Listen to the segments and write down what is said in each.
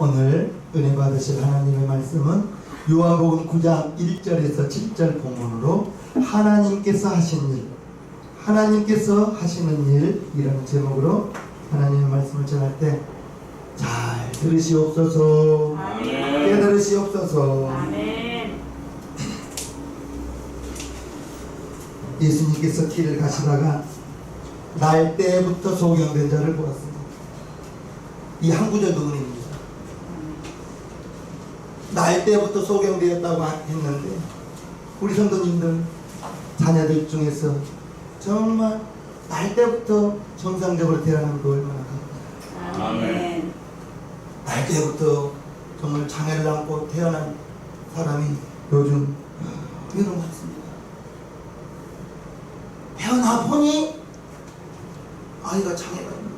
오늘 은혜 받으실 하나님의 말씀은 요한복음 9장 1절에서 7절 본문으로 하나님께서 하신 일, 하나님께서 하시는 일, 이라는 제목으로 하나님의 말씀을 전할 때 잘 들으시옵소서. 아멘. 깨달으시옵소서. 아멘. 예수님께서 길을 가시다가 날 때부터 소경된 자를 보았습니다. 이 항구적 은혜입니다. 날 때부터 소경되었다고 했는데 우리 성도님들 자녀들 중에서 정말 날 때부터 정상적으로 태어난 거 얼마나 감사합니다. 아멘. 날 때부터 정말 장애를 안고 태어난 사람이 요즘 너무 많습니다. 태어나 보니 아이가 장애가 있는 거.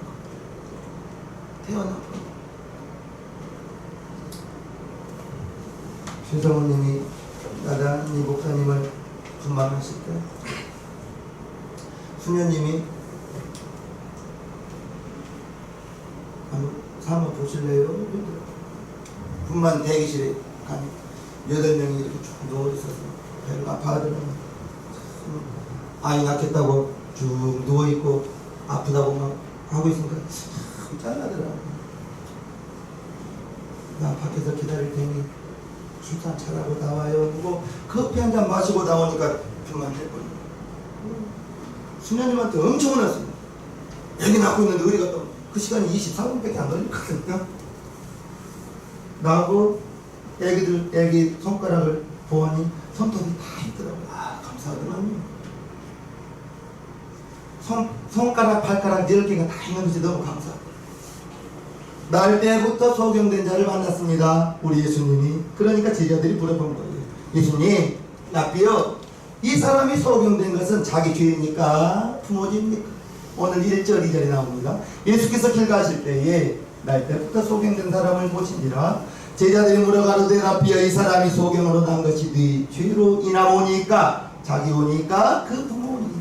태어나 보니 최성훈님이 나단이 목사님을 분만하실 때 수녀님이 한번 보실래요? 분만 대기실에 가니 8명이 이렇게 쭉 누워있어서 배를 아파하더라고요. 아이 낳겠다고 쭉 누워있고 아프다고 막 하고 있으니까 참 짠하더라고요. 나 밖에서 기다릴 테니 술잔 차라고 나와요. 그리고 커피 한 잔 마시고 나오니까 그만 될거예요. 수녀님한테 엄청 혼났습니다. 애기 낳고 있는데 우리가 또 그 시간이 24분밖에 안 걸리거든요. 나하고 애기 손가락을 보니 손톱이 다 있더라고요. 아, 감사하더라고요. 손가락, 발가락 10개가 다 있는 것이 너무 감사합니다. 날 때부터 소경된 자를 만났습니다. 우리 예수님이. 그러니까 제자들이 물어본 거예요. 예수님, 랍비요, 이 사람이 소경된 것은 자기 죄입니까? 부모님입니까? 오늘 1절 2절에 나옵니다. 예수께서 길 가실 때에 날 때부터 소경된 사람을 보신지라 제자들이 물어가로되 랍비여, 이 사람이 소경으로 난 것이 네 죄로 인하오니까? 자기 오니까 그 부모니까.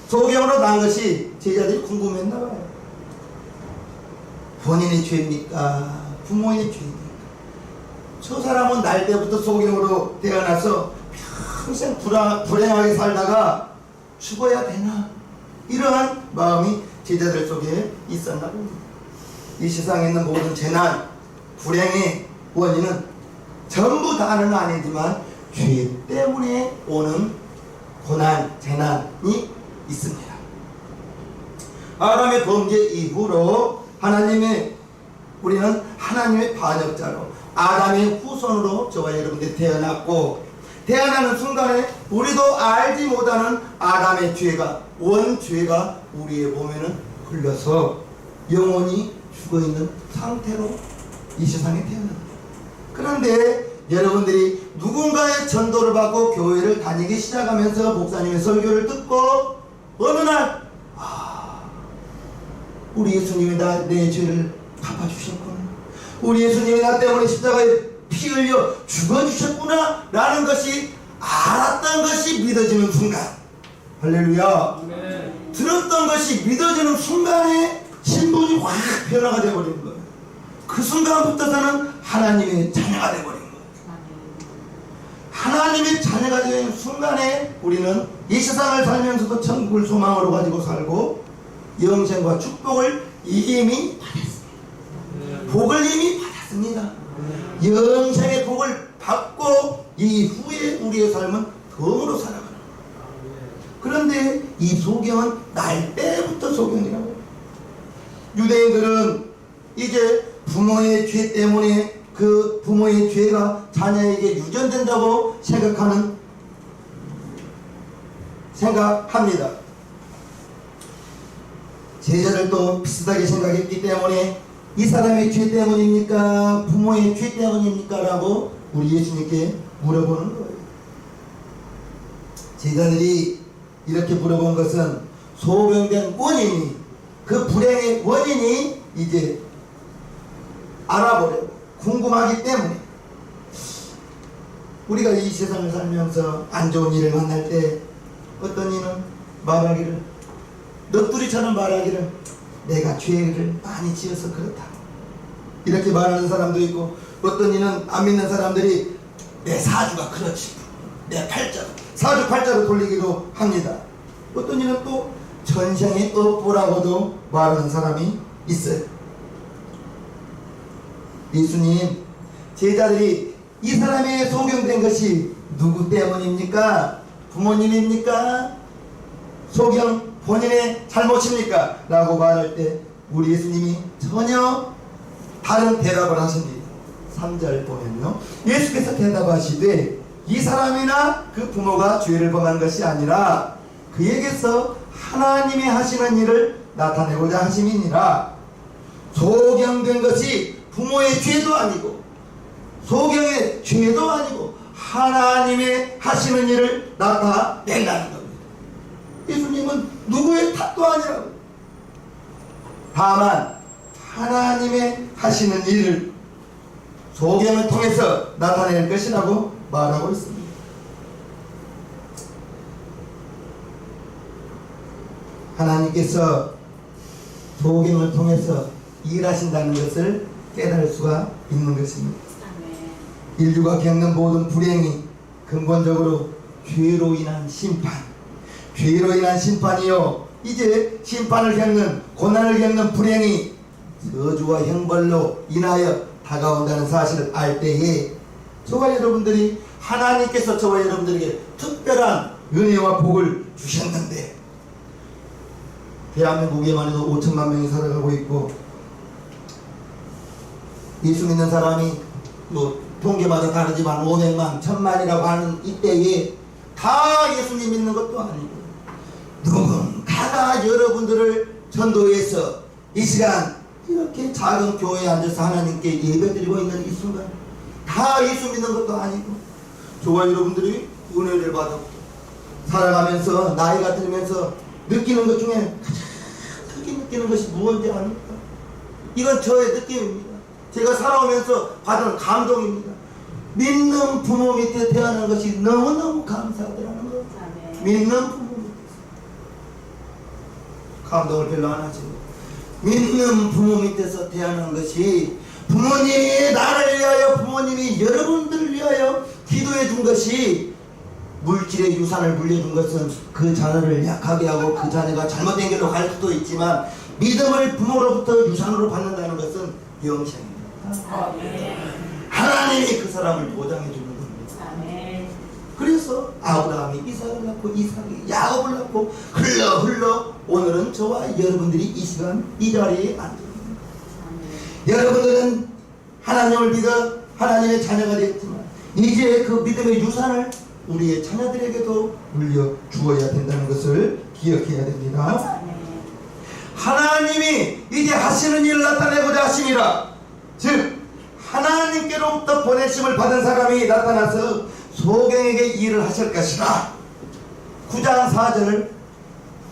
소경으로 난 것이 제자들이 궁금했나 봐요. 본인의 죄입니까? 부모의 죄입니까? 저 사람은 날 때부터 소경으로 태어나서 평생 불행하게 살다가 죽어야 되나? 이러한 마음이 제자들 속에 있었나 봅니다. 이 세상에 있는 모든 재난, 불행의 원인은 전부 다는 아니지만 죄 때문에 오는 고난, 재난이 있습니다. 아담의 범죄 이후로 우리는 하나님의 반역자로 아담의 후손으로 저와 여러분들이 태어났고, 태어나는 순간에 우리도 알지 못하는 아담의 죄가, 원죄가 우리의 몸에는 흘려서 영원히 죽어있는 상태로 이 세상에 태어납니다. 그런데 여러분들이 누군가의 전도를 받고 교회를 다니기 시작하면서 목사님의 설교를 듣고 어느 날 우리 예수님이 내 죄를 갚아주셨구나, 우리 예수님이 나 때문에 십자가에 피 흘려 죽어주셨구나 라는 것이 알았던 것이 믿어지는 순간, 할렐루야. 네. 들었던 것이 믿어지는 순간에 신분이 확 변화가 되어버리는 거예요. 그 순간부터서는 하나님의 자녀가 되어버린 거예요. 하나님의 자녀가 되는 순간에 우리는 이 세상을 살면서도 천국을 소망으로 가지고 살고 영생과 축복을 이미 받았습니다. 복을 이미 받았습니다. 영생의 복을 받고 이후에 우리의 삶은 덤으로 살아가는 거예요. 그런데 이 소경은 날 때부터 소경이라고. 유대인들은 이제 부모의 죄 때문에 그 부모의 죄가 자녀에게 유전된다고 생각합니다. 제자들도 비슷하게 생각했기 때문에 이 사람의 죄 때문입니까? 부모의 죄 때문입니까? 라고 우리 예수님께 물어보는 거예요. 제자들이 이렇게 물어본 것은 소경된 원인이, 그 불행의 원인이 이제 알아보려고 궁금하기 때문에, 우리가 이 세상을 살면서 안 좋은 일을 만날 때 어떤 이는 말하기를, 넋두리처럼 말하기를 내가 죄를 많이 지어서 그렇다. 이렇게 말하는 사람도 있고, 어떤 이는 안 믿는 사람들이 내 사주가 그렇지, 내 팔자, 사주 팔자로 돌리기도 합니다. 어떤 이는 또 전생의 업보라고도 말하는 사람이 있어요. 예수님, 제자들이 이 사람의 소경된 것이 누구 때문입니까? 부모님입니까? 소경 본인의 잘못입니까? 라고 말할 때 우리 예수님이 전혀 다른 대답을 하십니다. 3절 보면요, 예수께서 대답하시되 이 사람이나 그 부모가 죄를 범한 것이 아니라 그에게서 하나님이 하시는 일을 나타내고자 하심이니라. 소경된 것이 부모의 죄도 아니고 소경의 죄도 아니고 하나님의 하시는 일을 나타낸다는 겁니다. 예수님은 누구의 탓도 아니라고, 다만 하나님의 하시는 일을 소경을 통해서 나타낼 것이라고 말하고 있습니다. 하나님께서 소경을 통해서 일하신다는 것을 깨달을 수가 있는 것입니다. 인류가 겪는 모든 불행이 근본적으로 죄로 인한 심판, 죄로 인한 심판이요, 이제 심판을 겪는, 고난을 겪는 불행이 저주와 형벌로 인하여 다가온다는 사실을 알 때에 저와 여러분들이, 하나님께서 저와 여러분들에게 특별한 은혜와 복을 주셨는데, 대한민국에만 해도 5천만 명이 살아가고 있고, 예수 믿는 사람이 뭐 통계마다 다르지만 500만, 1000만이라고 하는 이때에 다 예수님 믿는 것도 아니고, 누군가가 여러분들을 전도해서 이 시간 이렇게 작은 교회에 앉아서 하나님께 예배드리고 있는 이 순간 다 예수 믿는 것도 아니고, 저와 여러분들이 은혜를 받아 살아가면서 나이가 들면서 느끼는 것 중에 가장 크게 느끼는 것이 무엇인지 아닙니까? 이건 저의 느낌입니다. 제가 살아오면서 받은 감동입니다. 믿는 부모 밑에 태어난 것이 너무너무 감사하더라는 것. 믿는 부모 밑에서 감동을 별로 안 하죠. 믿는 부모 밑에서 태어난 것이, 부모님이 나를 위하여, 부모님이 여러분들을 위하여 기도해 준 것이, 물질의 유산을 물려준 것은 그 자녀를 약하게 하고 그 자녀가 잘못된 길로 갈 수도 있지만, 믿음을 부모로부터 유산으로 받는다는 것은 영생입니다. 하나님이 그 사람을 보장해 주는 겁니다. 그래서 아브라함이 이삭을 낳고, 이삭이 야곱을 낳고, 흘러 오늘은 저와 여러분들이 이 시간 이 자리에 앉아있습니다. 여러분들은 하나님을 믿어 하나님의 자녀가 되었지만, 이제 그 믿음의 유산을 우리의 자녀들에게도 물려 주어야 된다는 것을 기억해야 됩니다. 하나님이 이제 하시는 일을 나타내고자 하심이라. 즉 하나님께로부터 보내심을 받은 사람이 나타나서 소경에게 일을 하실 것이라. 9장 4절을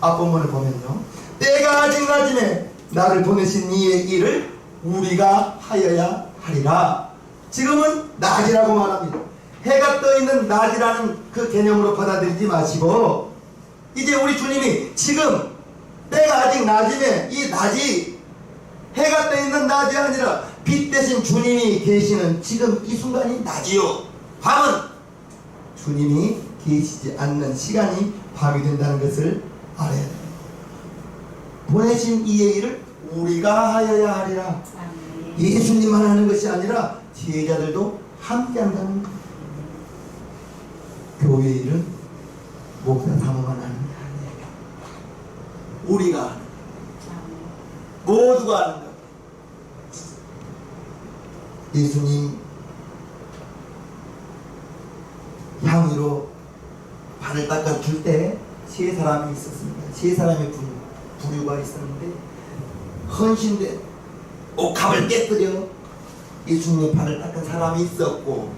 앞본문을 보면요, 때가 아직 낮음에 나를 보내신 이의 일을 우리가 하여야 하리라. 지금은 낮이라고 말합니다. 해가 떠 있는 낮이라는 그 개념으로 받아들이지 마시고, 이제 우리 주님이 지금 때가 아직 낮이면 이 낮이 해가 떠 있는 낮이 아니라 빛 대신 주님이 계시는 지금 이 순간이 낮이요, 밤은 주님이 계시지 않는 시간이 밤이 된다는 것을 알아야 됩니다. 보내신 이의 일을 우리가 하여야 하리라. 예수님만 하는 것이 아니라 제자들도 함께 한다는 것. 교회 일은 목사 사모만 하는 게 아니에요. 우리가 하는 것, 모두가 하는 것. 예수님 향유로 발을 닦아줄 때 세 사람이 있었습니다. 세 사람의 부류가 있었는데, 헌신된 옥합을 깨뜨려 예수님의 발을 닦은 사람이 있었고,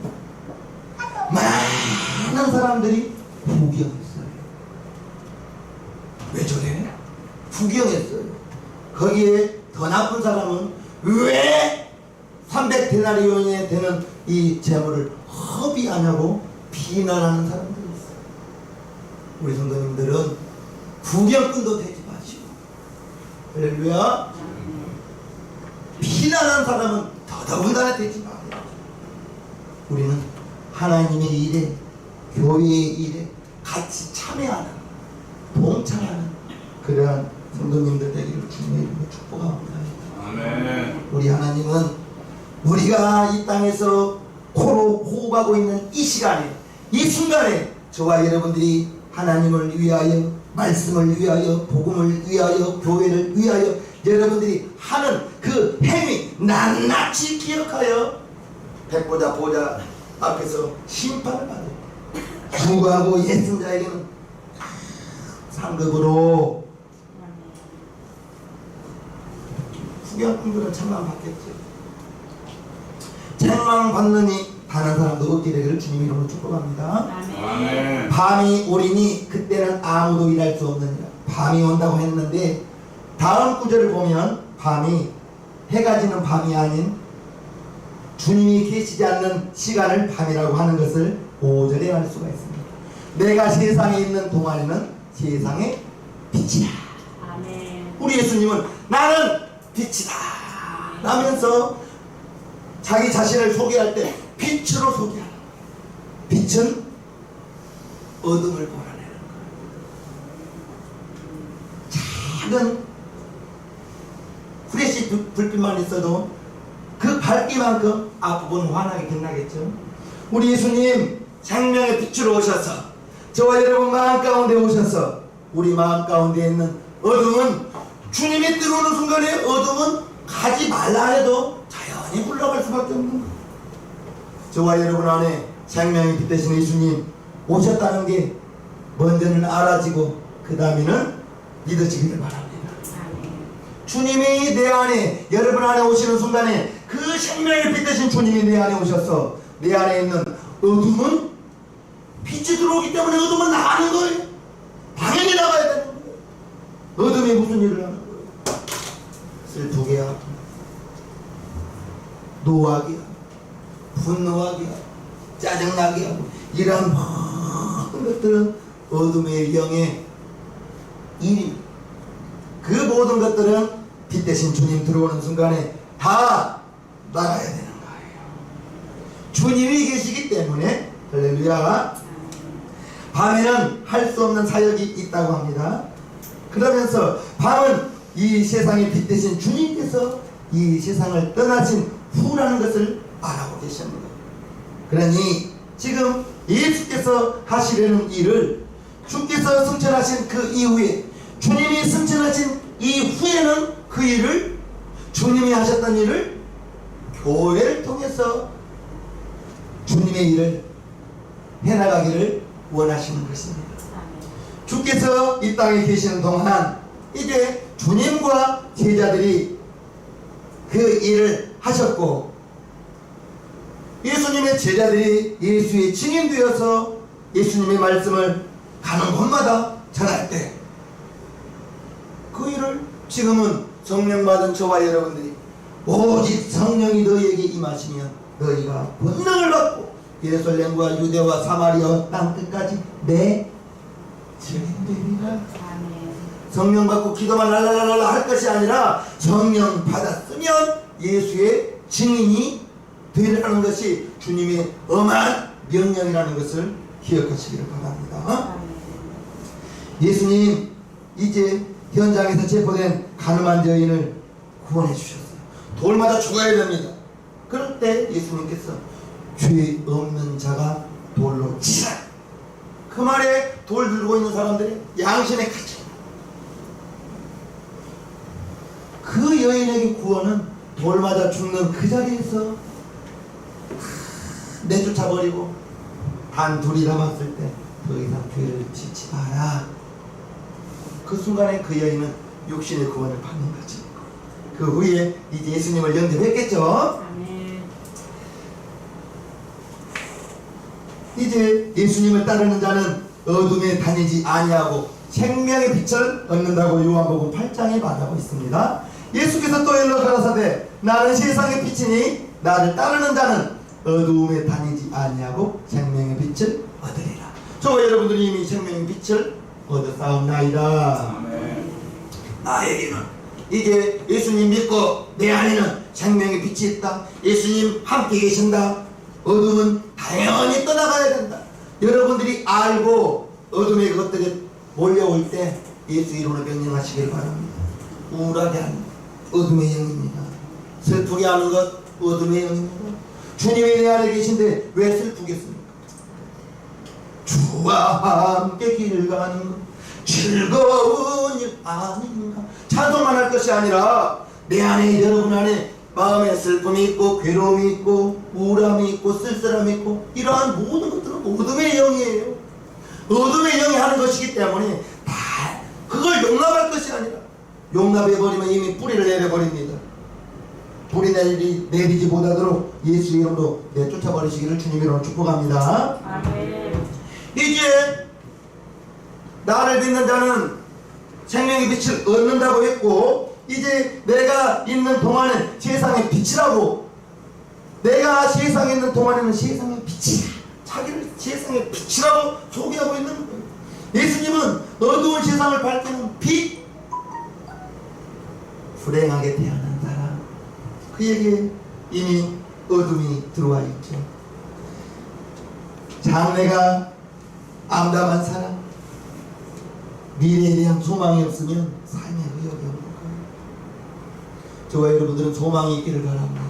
많은 사람들이 구경했어요. 왜 저래? 구경했어요. 거기에 더 나쁜 사람은 왜 300데나리온에 되는 이 재물을 허비하냐고 비난하는 사람들이 있어요. 우리 성도님들은 구경꾼도 되지 마시고, 할렐루야, 비난하는 사람은 더더군다나 되지 말아요. 우리는 하나님의 일에, 교회의 일에 같이 참여하는, 동참하는 그러한 성도님들 되기를 주님의 이름으로 축복합니다. 아멘. 우리 하나님은 우리가 이 땅에서 코로 호흡하고 있는 이 시간에, 이 순간에 저와 여러분들이 하나님을 위하여, 말씀을 위하여, 복음을 위하여, 교회를 위하여 여러분들이 하는 그 행위 낱낱이 기억하여 백보자 보좌 앞에서 심판을 받을 구하고 애쓴 자에게는 상급으로 후견꾼들은 책망받겠죠. 책망받느니 다른 사람도 없게 되기를 주님 이름으로 축복합니다. 아멘. 밤이 오리니 그때는 아무도 일할 수 없느니라. 밤이 온다고 했는데 다음 구절을 보면 밤이 해가 지는 밤이 아닌 주님이 계시지 않는 시간을 밤이라고 하는 것을 5절에 알 수가 있습니다. 내가 세상에 있는 동안에는 세상의 빛이다. 아멘. 우리 예수님은 나는 빛이다 라면서 자기 자신을 소개할 때 빛으로 소개하라. 빛은 어둠을 몰아내는 거예요. 작은 후레쉬 불빛만 있어도 그 밝기만큼 앞부분 환하게 빛나겠죠. 우리 예수님 생명의 빛으로 오셔서 저와 여러분 마음 가운데 오셔서 우리 마음 가운데 있는 어둠은 주님이 들어오는 순간에 어둠은 가지 말라 해도 자연히 흘러갈 수밖에 없는 거예요. 저와 여러분 안에 생명의 빛 되신 예수님 오셨다는 게 먼저는 알아지고 그 다음에는 믿어지기를 바랍니다. 주님이 내 안에, 여러분 안에 오시는 순간에 그 생명의 빛 되신 주님이 내 안에 오셔서 내 안에 있는 어둠은 빛이 들어오기 때문에 어둠은 나가는 거예요. 당연히 나가야 되는 거예요. 어둠이 무슨 일을 하는 거예요? 슬프게 하고 노하게 하고 분노하게 하고 짜증나게 하고 이런 모든 것들은 어둠의 영의 일입니다. 그 모든 것들은 빛 대신 주님 들어오는 순간에 다 나가야 되는 거예요. 주님이 계시기 때문에 할렐루야. 밤에는 할 수 없는 사역이 있다고 합니다. 그러면서 밤은 이 세상의 빛 대신 주님께서 이 세상을 떠나신 후라는 것을 말하고 계십니다. 그러니 지금 예수께서 하시려는 일을 주께서 승천하신 그 이후에 주님이 승천하신 이후에는 그 일을 주님이 하셨던 일을 교회를 통해서 주님의 일을 해나가기를 원하시는 것입니다. 주께서 이 땅에 계시는 동안 이제 주님과 제자들이 그 일을 하셨고 예수님의 제자들이 예수의 증인되어서 예수님의 말씀을 가는 곳마다 전할 때 그 일을 지금은 성령 받은 저와 여러분들이 오직 성령이 너희에게 임하시면 너희가 권능을 받고 예루살렘과 유대와 사마리아와 땅 끝까지 내 증인되리라. 성령 받고 기도만 랄랄랄라 할 것이 아니라 성령 받았으면 예수의 증인이 되라는 것이 주님의 엄한 명령이라는 것을 기억하시기를 바랍니다. 예수님 이제 현장에서 체포된 가늠한 여인을 구원해 주셨어요. 돌마다 죽어야 됩니다. 그럴 때 예수님께서 죄 없는 자가 돌로 치라. 그 말에 돌 들고 있는 사람들이 양심에 갇혀. 그 여인에게 구원은 돌마다 죽는 그 자리에서 내쫓아버리고 단 둘이 남았을 때 더 이상 죄를 짓지 마라. 그 순간에 그 여인은 육신의 구원을 받는 거지. 그 후에 이제 예수님을 영접했겠죠. 이제 예수님을 따르는 자는 어둠에 다니지 아니하고 생명의 빛을 얻는다고 요한복음 8장에 말하고 있습니다. 예수께서 또 일러 가라사대 나는 세상의 빛이니 나를 따르는 자는 어두움에 다니지 아니하고 생명의 빛을 얻으리라. 저와 여러분들이 이미 생명의 빛을 얻었사옵나이다. 나에게는 이제 예수님 믿고 내 안에는 생명의 빛이 있다. 예수님 함께 계신다. 어둠은 당연히 떠나가야 된다. 여러분들이 알고 어둠의 것들이 몰려올 때 예수 이름으로 명령하시길 바랍니다. 우울하게 하는 것 어둠의 영입니다. 슬프게 하는 것 어둠의 영입니다. 주님이 내 안에 계신데 왜 슬프겠습니까? 주와 함께 길 가는 것 즐거운 일 아닌가. 찬송만 할 것이 아니라 내 안에, 여러분 안에 마음에 슬픔이 있고 괴로움이 있고 우울함이 있고 쓸쓸함이 있고 이러한 모든 것들은 어둠의 영이에요. 어둠의 영이 하는 것이기 때문에 다 그걸 용납할 것이 아니라 용납해버리면 이미 뿌리를 내려버립니다. 뿌리 내리지 못하도록 예수 이름으로 내쫓아버리시기를 주님 이름으로 축복합니다. 아멘. 이제 나를 믿는 자는 생명의 빛을 얻는다고 했고, 이제 내가 있는 동안은 세상의 빛이라고, 내가 세상에 있는 동안에는 세상의 빛이야, 자기를 세상의 빛이라고 소개하고 있는 거예요. 예수님은 어두운 세상을 밝히는 빛, 불행하게 태어난 사람, 그에게 이미 어둠이 들어와 있죠. 장래가 암담한 사람, 미래에 대한 소망이 없으면 삶의 의욕이 없는 거예요. 저와 여러분들은 소망이 있기를 바랍니다.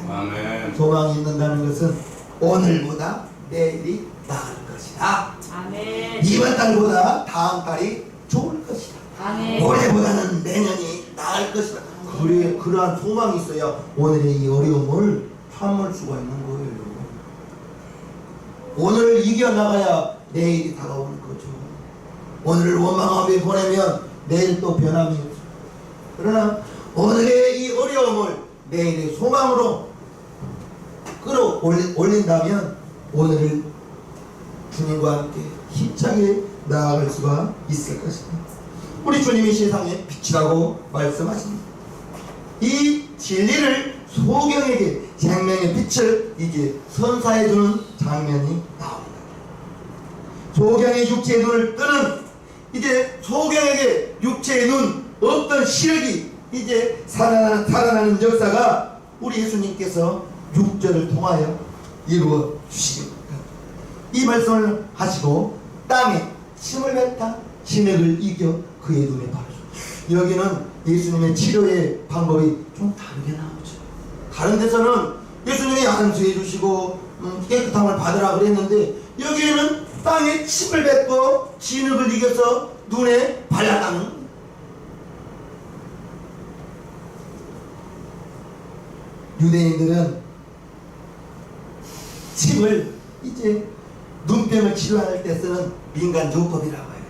아멘. 소망이 있는다는 것은 오늘보다 내일이 나을 것이다. 아멘. 이번 달보다 다음 달이 좋을 것이다. 아멘. 올해보다는 내년이 나을 것이다. 그러한 소망이 있어야 오늘의 이 어려움을 참을 수가 있는 거예요. 오늘을 이겨나가야 내일이 다가오는 거죠. 오늘을 원망하며 보내면 내일 또 변함이 없어요. 그러나 오늘의 이 어려움을 내일의 소망으로 끌어올린다면 오늘을 주님과 함께 힘차게 나아갈 수가 있을 것입니다. 우리 주님이 세상의 빛이라고 말씀하십니다. 이 진리를 소경에게 생명의 빛을 이제 선사해주는 장면이 나옵니다. 소경의 육체의 눈을 뜨는, 이제 소경에게 육체의 눈, 없던 시력이 이제 살아나는 역사가 우리 예수님께서 육절을 통하여 이루어 주십니다. 이 말씀을 하시고 땅에 침을 뱉다 진액을 이겨 그의 눈에 바르죠. 여기는 예수님의 치료의 방법이 좀 다르게 나오죠. 다른 데서는 예수님이 안수해 주시고 깨끗함을 받으라 그랬는데, 여기에는 땅에 침을 뱉고 진흙을 이겨서 눈에 발라가는, 유대인들은 침을 이제 눈병을 치료할 때 쓰는 민간요법이라고 해요.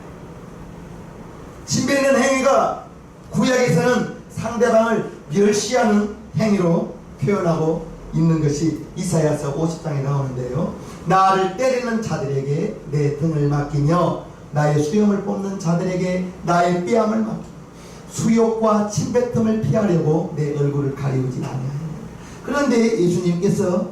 침 뱉는 행위가 구약에서는 상대방을 멸시하는 행위로 표현하고 있는 것이 이사야서 50장에 나오는데요. 나를 때리는 자들에게 내 등을 맡기며 나의 수염을 뽑는 자들에게 나의 뺨을 맡기며 수욕과 침뱉음을 피하려고 내 얼굴을 가리우지 아니하였느냐. 그런데 예수님께서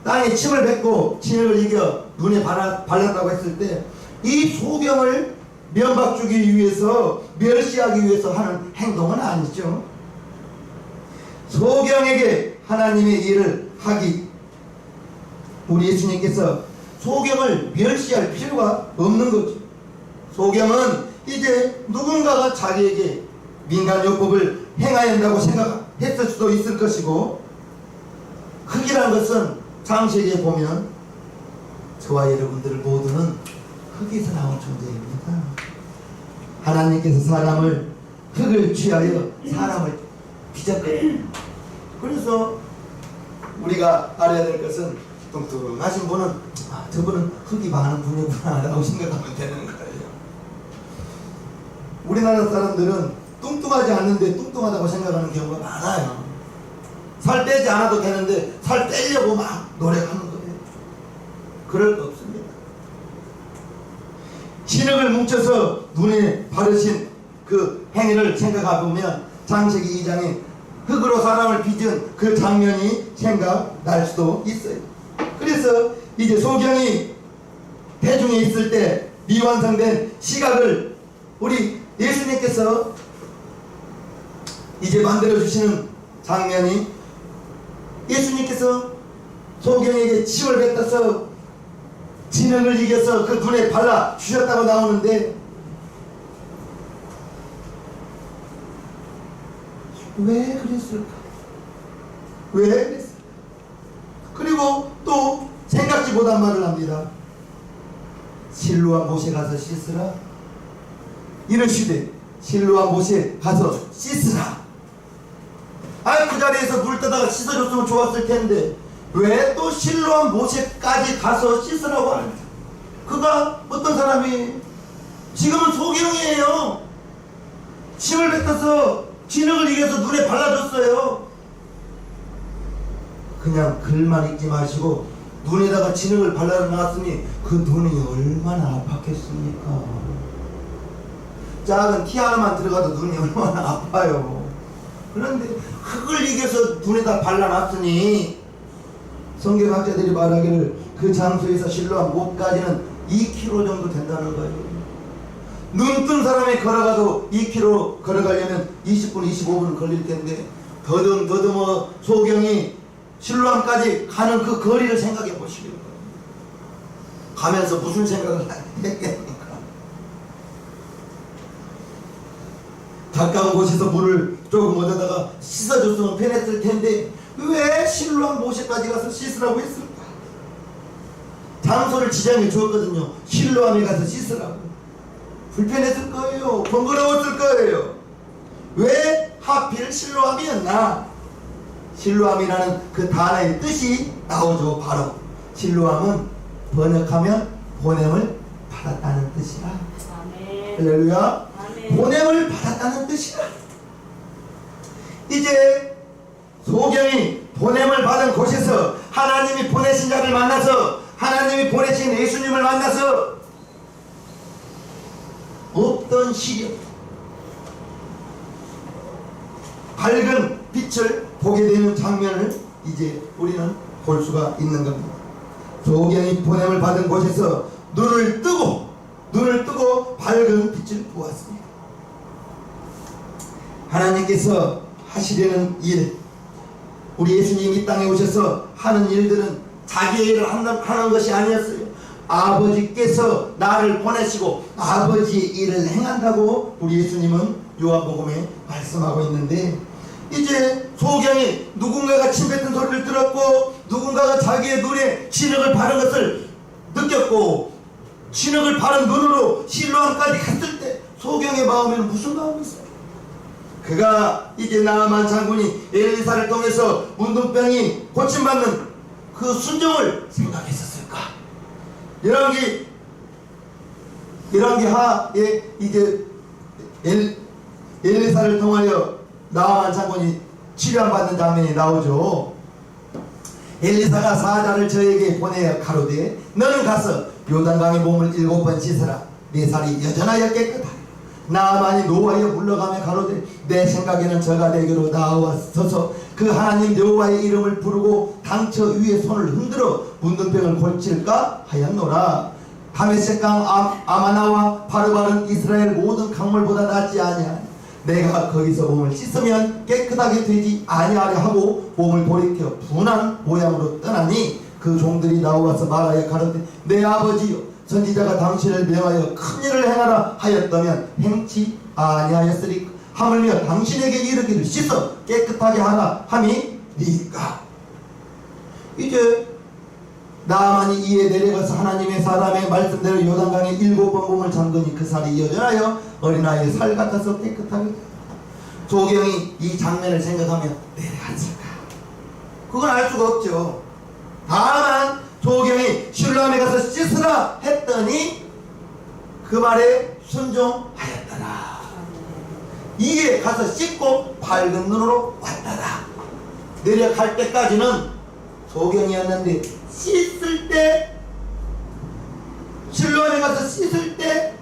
땅에 침을 뱉고 진흙을 이겨 눈에 발랐다고 했을 때 이 소경을 면박 주기 위해서, 멸시하기 위해서 하는 행동은 아니죠. 소경에게 하나님의 일을 하기, 우리 예수님께서 소경을 멸시할 필요가 없는 거죠. 소경은 이제 누군가가 자기에게 민간요법을 행해야 한다고 생각했을 수도 있을 것이고, 흙이란 것은 창세기에 보면 저와 여러분들 모두는 흙에서 나온 존재입니다. 하나님께서 사람을, 흙을 취하여 사람을 빚었거든요. 그래서 우리가 알아야 될 것은, 뚱뚱하신 분은 저분은 흙이 많은 분이구나 라고 생각하면 되는 거예요. 우리나라 사람들은 뚱뚱하지 않는데 뚱뚱하다고 생각하는 경우가 많아요. 살 빼지 않아도 되는데 살 빼려고 막 노력하는 거예요. 그럴 거 없습니다. 진흙을 뭉쳐서 눈에 바르신 그 행위를 생각해보면 창세기 2장에 흙으로 사람을 빚은 그 장면이 생각날 수도 있어요. 그래서 이제 소경이 대중에 있을 때 미완성된 시각을 우리 예수님께서 이제 만들어주시는 장면이 예수님께서 소경에게 침을 뱉어서 진흙을 이겨서 그 눈에 발라 주셨다고 나오는데 왜 그랬을까? 왜 그랬을까? 그리고 또 생각지 못한 말을 합니다. 실로와 못에 가서 씻으라. 이러시되 실로와 못에 가서 씻으라. 그 자리에서 물 떠다가 씻어줬으면 좋았을 텐데 왜 또 실로와 못에까지 가서 씻으라고 하는지. 그가 어떤 사람이 지금은 소경이에요. 침을 뱉어서 진흙을 이겨서 눈에 발라줬어요. 그냥 글만 읽지 마시고 눈에다가 진흙을 발라놨으니 그 눈이 얼마나 아팠겠습니까? 작은 티 하나만 들어가도 눈이 얼마나 아파요. 그런데 흙을 이겨서 눈에다 발라놨으니 성경학자들이 말하기를 그 장소에서 실로암 못까지는 2km 정도 된다는 거예요. 눈 뜬 사람이 걸어가도 2km 걸어가려면 20분, 25분 걸릴 텐데 더듬 소경이 실로암까지 가는 그 거리를 생각해 보시길 바랍니다. 가면서 무슨 생각을 했겠습니까? 가까운 곳에서 물을 조금 얻어다가 씻어줬으면 편했을 텐데 왜 실로암 못에까지 가서 씻으라고 했을까? 장소를 지정해 주었거든요. 실로암에 가서 씻으라고. 불편했을 거예요. 번거로웠을 거예요. 왜 하필 실로암이었나? 실로암이라는 그 단어의 뜻이 나오죠. 바로 실로암은 번역하면 보냄을 받았다는 뜻이라. 할렐루야. 보냄을 받았다는 뜻이라. 이제 소경이 보냄을 받은 곳에서 하나님이 보내신 자를 만나서 하나님이 보내신 예수님을 만나서 없던 시력 밝은 빛을 보게 되는 장면을 이제 우리는 볼 수가 있는 겁니다. 소경이 보냄을 받은 곳에서 눈을 뜨고 밝은 빛을 보았습니다. 하나님께서 하시려는 일, 우리 예수님이 이 땅에 오셔서 하는 일들은 자기의 일을 하는 것이 아니었어요. 아버지께서 나를 보내시고 아버지의 일을 행한다고 우리 예수님은 요한복음에 말씀하고 있는데, 이제 소경이 누군가가 침 뱉은 소리를 들었고 누군가가 자기의 눈에 진흙을 바른 것을 느꼈고 진흙을 바른 눈으로 실로암까지 갔을 때 소경의 마음에는 무슨 마음이 있어요? 그가 이제 나아만 장군이 엘리사를 통해서 문둥병이 고침받는 그 순종을 생각했었을까? 열왕기하에 이제 엘리사를 통하여 나아만 장군이 치료받는 장면이 나오죠. 엘리사가 사자를 저에게 보내어 가로되 너는 가서 요단강에 몸을 7번 씻으라. 네 살이 여전하여 깨끗하리라. 나아만이 노하여 물러가며 가로되 내 생각에는 저가 내게로 나와서서 그 하나님 여호와의 이름을 부르고 당처 위에 손을 흔들어 문둥병을 고칠까 하였노라. 다메섹강 아마나와 바르바른 이스라엘 모든 강물보다 낫지 아니하니 내가 거기서 몸을 씻으면 깨끗하게 되지 아니하려 하고 몸을 돌이켜 분한 모양으로 떠나니 그 종들이 나와서 말하여 가로되 내 아버지여 선지자가 당신을 명하여 큰 일을 행하라 하였다면 행치 아니하였으리까. 하물며 당신에게 이르기를 씻어 깨끗하게 하라 함이니까. 이제 나아만이 이에 내려가서 하나님의 사람의 말씀대로 요단강에 7번 몸을 잠그니 그 살이 여전하여 어린아이의 살 같아서 깨끗하게. 소경이 이 장면을 생각하며 내려갔을까? 그건 알 수가 없죠. 다만 소경이 실로암에 가서 씻으라 했더니 그 말에 순종하였더라. 이에 가서 씻고 밝은 눈으로 왔더라. 내려갈 때까지는 소경이었는데 씻을 때, 실로암에 가서 씻을 때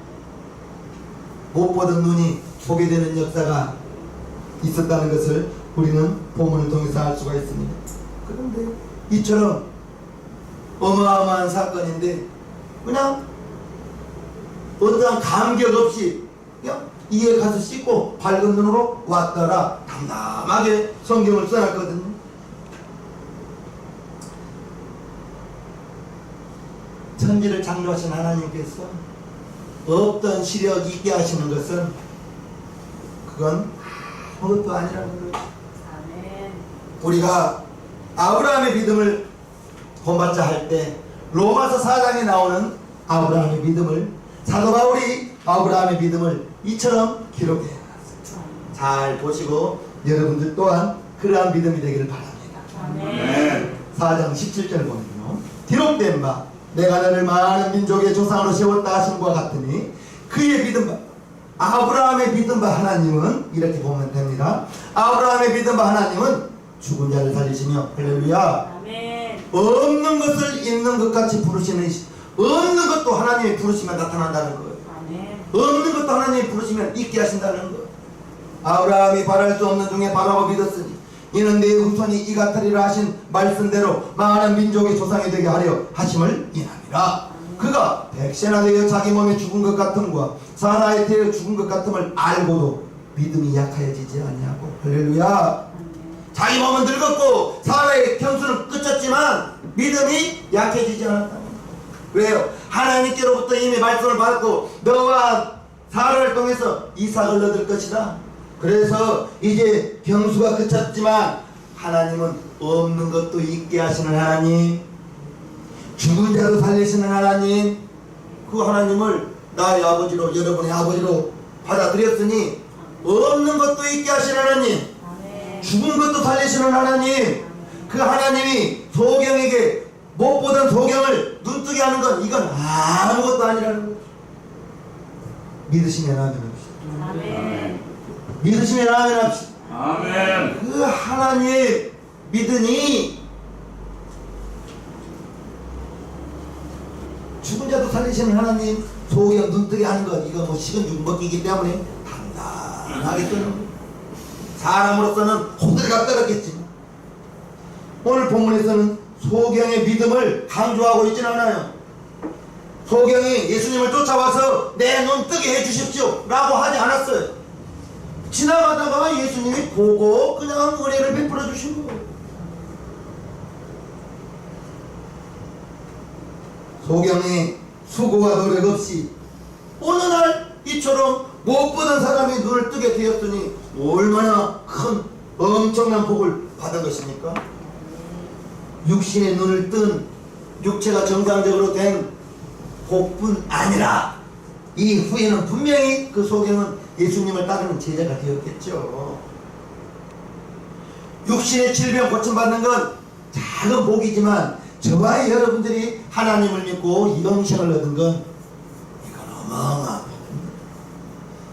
못 보던 눈이 보게 되는 역사가 있었다는 것을 우리는 본문을 통해서 알 수가 있습니다. 그런데 이처럼 어마어마한 사건인데 그냥 어떠한 감격 없이 그냥 이에 가서 씻고 밝은 눈으로 왔더라. 담담하게 성경을 써놨거든요. 천지를 창조하신 하나님께서 없던 시력 있게 하시는 것은 그건 아무것도 아니라는 거예요. 우리가 아브라함의 믿음을 본받자 할 때 로마서 4장에 나오는 아브라함의 믿음을 사도 바울이 아브라함의 믿음을 이처럼 기록해 놨어요. 잘 보시고 여러분들 또한 그러한 믿음이 되기를 바랍니다. 아멘. 4장 17절 보면요, 기록된 바 내가 너를 많은 민족의 조상으로 세웠다 하심과 같으니 그의 믿음 바 아브라함의 믿음 바 하나님은 이렇게 보면 됩니다. 아브라함의 믿음 바 하나님은 죽은 자를 살리시며 할렐루야. 아멘. 없는 것을 있는 것 같이 부르시는, 없는 것도 하나님이 부르시면 나타난다는 거예요. 아멘. 없는 것도 하나님이 부르시면 있게 하신다는 거예요. 아브라함이 바랄 수 없는 중에 바라고 믿었으니 이는 내 후손이 이 같으리라 하신 말씀대로 많은 민족의 조상이 되게 하려 하심을 인함이라. 그가 백세나 되어 자기 몸에 죽은 것 같음과 사라에 되어 죽은 것 같음을 알고도 믿음이 약하여지지 아니하고 할렐루야. 자기 몸은 늙었고 사라의 평수는 끝쳤지만 믿음이 약해지지 않았다. 왜요? 하나님께로부터 이미 말씀을 받고 너와 사라를 통해서 이삭을 얻을 것이다. 그래서 이제 병수가 그쳤지만 하나님은 없는 것도 있게 하시는 하나님, 죽은 자도 살리시는 하나님, 그 하나님을 나의 아버지로, 여러분의 아버지로 받아들였으니 없는 것도 있게 하시는 하나님, 죽은 것도 살리시는 하나님, 그 하나님이 소경에게 못 보던 소경을 눈뜨게 하는 건 이건 아무것도 아니라는 거예요. 믿으시면 아멘 합시다. 아멘. 믿으시면 아멘 합시다. 아멘. 그 하나님 믿으니 죽은 자도 살리시는 하나님, 소경 눈뜨게 하는 것, 이거 뭐 식은 죽 먹기이기 때문에 단단하게 뜨는 거예요. 사람으로서는 호들갑 떨었겠지만 오늘 본문에서는 소경의 믿음을 강조하고 있지는 않아요. 소경이 예수님을 쫓아와서 내 눈 뜨게 해주십시오 라고 하지 않았어요. 지나가다가 예수님이 보고 그냥 은혜를 베풀어 주신 거예요. 소경이 수고와 노력 없이 어느 날 이처럼 못 보던 사람이 눈을 뜨게 되었더니 얼마나 큰 엄청난 복을 받은 것입니까? 육신의 눈을 뜬, 육체가 정상적으로 된 복뿐 아니라 이후에는 분명히 그 소경은 예수님을 따르는 제자가 되었겠죠. 육신의 질병 고침받는 건 작은 복이지만 저와 여러분들이 하나님을 믿고 영생을 얻은 건 이건 어마어마한 복입니다.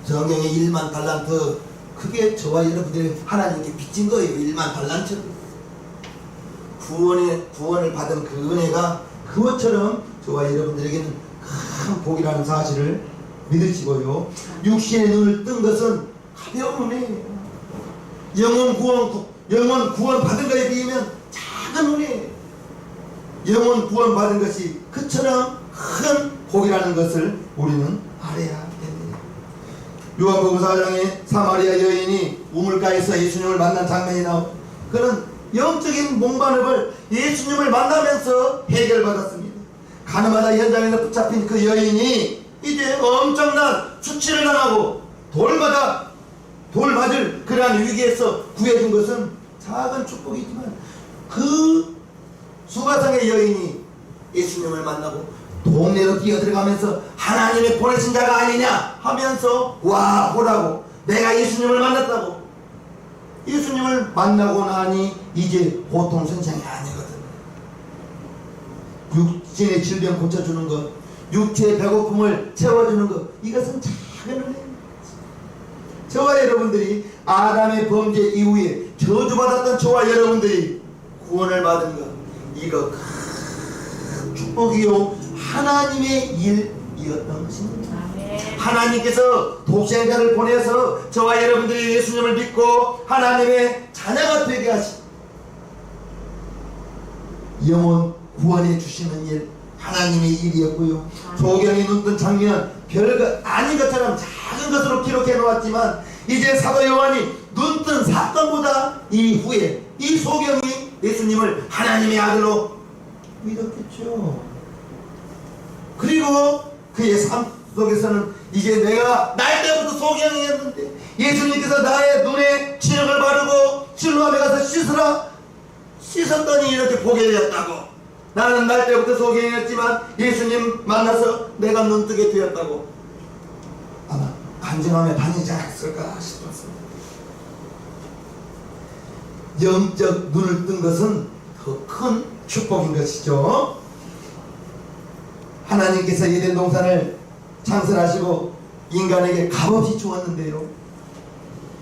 성경에 1만 달란트, 그게 저와 여러분들이 하나님께 빚진 거예요. 1만 달란트. 구원을 받은 그 은혜가 그것처럼 저와 여러분들에게는 큰 복이라는 사실을 믿으시고요. 육신의 눈을 뜬 것은 가벼운 은혜예요. 영혼 구원 받은 것에 비하면 작은 은혜예요. 영혼 구원 받은 것이 그처럼 큰 복이라는 것을 우리는 알아야 됩니다. 요한복음 4장에 사마리아 여인이 우물가에서 예수님을 만난 장면이 나오고, 그는 영적인 몽반업을 예수님을 만나면서 해결받았습니다. 가늠하다 현장에서 붙잡힌 그 여인이 이제 엄청난 수치를 당하고 돌 맞을 그러한 위기에서 구해준 것은 작은 축복이지만, 그 수가성의 여인이 예수님을 만나고 동네로 뛰어들어가면서 하나님의 보내신 자가 아니냐 하면서 와 보라고, 내가 예수님을 만났다고. 예수님을 만나고 나니 이제 보통 선생이 아니거든. 육신의 질병 고쳐주는 것, 육체의 배고픔을 채워주는 것, 이것은 작은 은혜입니다. 저와 여러분들이 아담의 범죄 이후에 저주받았던 저와 여러분들이 구원을 받은 것, 이거 큰 축복이요 하나님의 일이었던 것입니다. 하나님께서 독생자를 보내서 저와 여러분들이 예수님을 믿고 하나님의 자녀가 되게 하시, 영혼 구원해 주시는 일, 하나님의 일이었고요. 소경이 눈뜬 장면 별거 아닌 것처럼 작은 것으로 기록해 놓았지만, 이제 사도 요한이 눈뜬 사건보다 이후에 이 소경이 예수님을 하나님의 아들로 믿었겠죠. 그리고 그의 삶 속에서는 이제 내가 날 때부터 소경이었는데 예수님께서 나의 눈에 진흙을 바르고 실로암에 가서 씻으라 씻었더니 이렇게 보게 되었다고. 나는 날 때부터 소경이었지만 예수님 만나서 내가 눈뜨게 되었다고. 아마 간증하며 다니지 않았을까 싶었습니다. 영적 눈을 뜬 것은 더 큰 축복인 것이죠. 하나님께서 에덴 동산을 창설하시고 인간에게 값없이 주었는데요,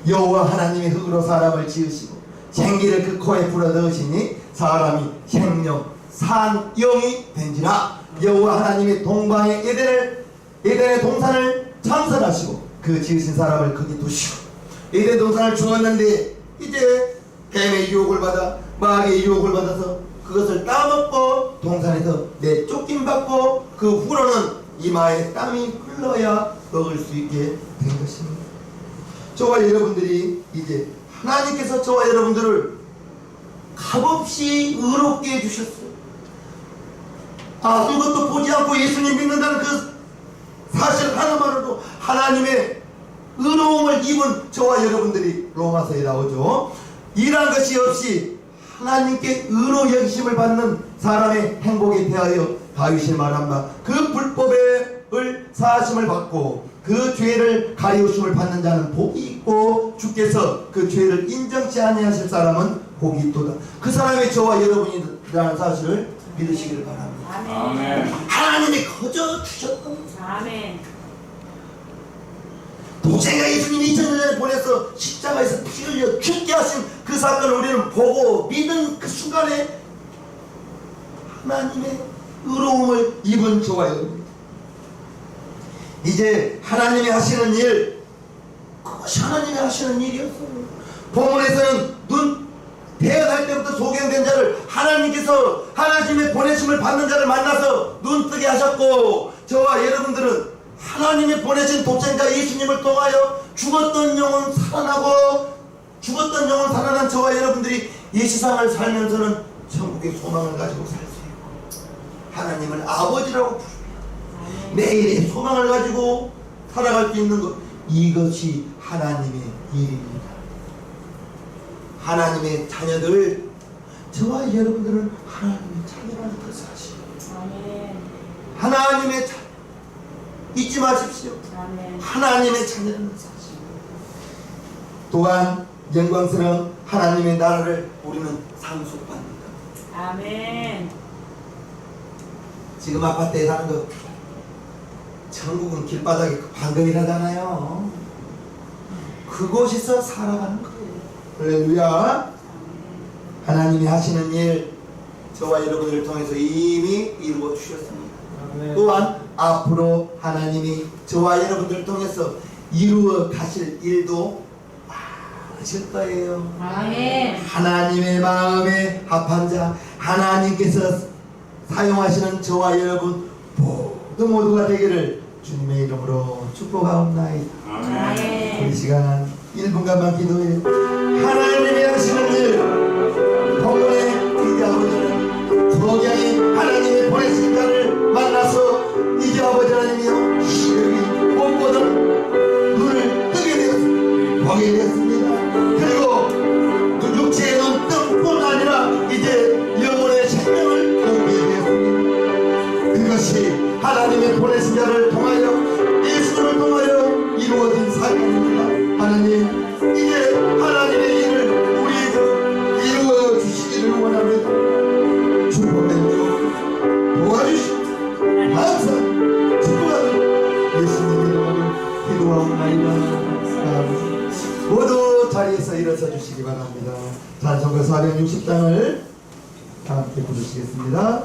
여호와 하나님의 흙으로 사람을 지으시고 생기를 그 코에 불어넣으시니 사람이 생명 산영이 된지라. 여호와 하나님의 동방의 에덴의 동산을 창설하시고 그 지으신 사람을 거기 두시고 에덴 동산을 주었는데 이제 뱀의 유혹을 받아 마귀의 유혹을 받아서 그것을 따먹고 동산에서 내쫓김 받고 그 후로는 이마에 땀이 흘러야 먹을 수 있게 된 것입니다. 저와 여러분들이 이제 하나님께서 저와 여러분들을 값없이 의롭게 해주셨어요. 아무것도 보지 않고 예수님 믿는다는 그 사실 하나만으로도 하나님의 의로움을 입은 저와 여러분들이 로마서에 나오죠. 이러한 것이 없이 하나님께 의로 여기심을 받는 사람의 행복에 대하여 다윗이 말한 바 그 불법을 사하심을 받고 그 죄를 가리우심을 받는 자는 복이 있고 주께서 그 죄를 인정치 아니하실 사람은 복이 있도다. 그 사람이 저와 여러분이라는 사실을 믿으시기를 바랍니다. 아멘. 하나님이 거저 주셨던 아멘. 동생과 예수님이 2000년 전에 보내서 십자가에서 피 흘려 죽게 하신 그 사건을 우리는 보고 믿은 그 순간에 하나님의 의로움을 입은 저와 여러분, 이제 하나님이 하시는 일, 그것이 하나님이 하시는 일이었어요. 본문에서는 태어날 때부터 소경된 자를 하나님께서 하나님의 보내심을 받는 자를 만나서 눈뜨게 하셨고, 저와 여러분들은 하나님의 보내신 독생자 예수님을 통하여 죽었던 영혼 살아나고 죽었던 영혼 살아난 저와 여러분들이 이 세상을 살면서는 천국의 소망을 가지고 살 수 있고 하나님을 아버지라고 부릅니다. 내일의 소망을 가지고 살아갈 수 있는 것, 이것이 하나님의 일입니다. 하나님의 자녀들, 저와 여러분들은 하나님의 자녀라는 것을 아시고 하나님의 자녀 잊지 마십시오. 아멘. 하나님의 자녀라는 것을 아시고 또한 영광스러운 하나님의 나라를 우리는 상속받는다. 아멘. 지금 아파트에 사는 거 천국은 길바닥에 방금이라잖아요. 그곳에서 살아가는 거예요. 할렐루야. 하나님이 하시는 일 저와 여러분들을 통해서 이미 이루어 주셨습니다. 또한 앞으로 하나님이 저와 여러분들을 통해서 이루어 가실 일도 많으실 거예요. 아멘. 하나님의 마음에 합한 자, 하나님께서 사용하시는 저와 여러분 모두가 되기를 주님의 이름으로 축복하옵나이다. 아멘. 우리 시간 1분간만 기도해. 하나님이 하시는 일, 본문에 이제 아버지는 석양이 하나님의 보내신 자를 만나서 이제 아버지 하나님이여 시력이 못보던 눈을 뜨게 되었습니다. 보게 되었습니다. 그리고 육체의 눈뿐 아니라 이제 영혼의 생명을 보게 되었습니다. 그것이 하나님의 보내신 자를 통하여 예수를 통하여 이루어진 사건입니다. 하나님, 이제 하나님의 일을 우리에게 이루어 주시기를 원합니다. 축복해주시고 도와주시고 항상 축복하는 예수님의 이름으로 기도하옵나이다. 아멘. 모두 자리에서 일어서 주시기 바랍니다. 찬송가 460장을 함께 부르시겠습니다.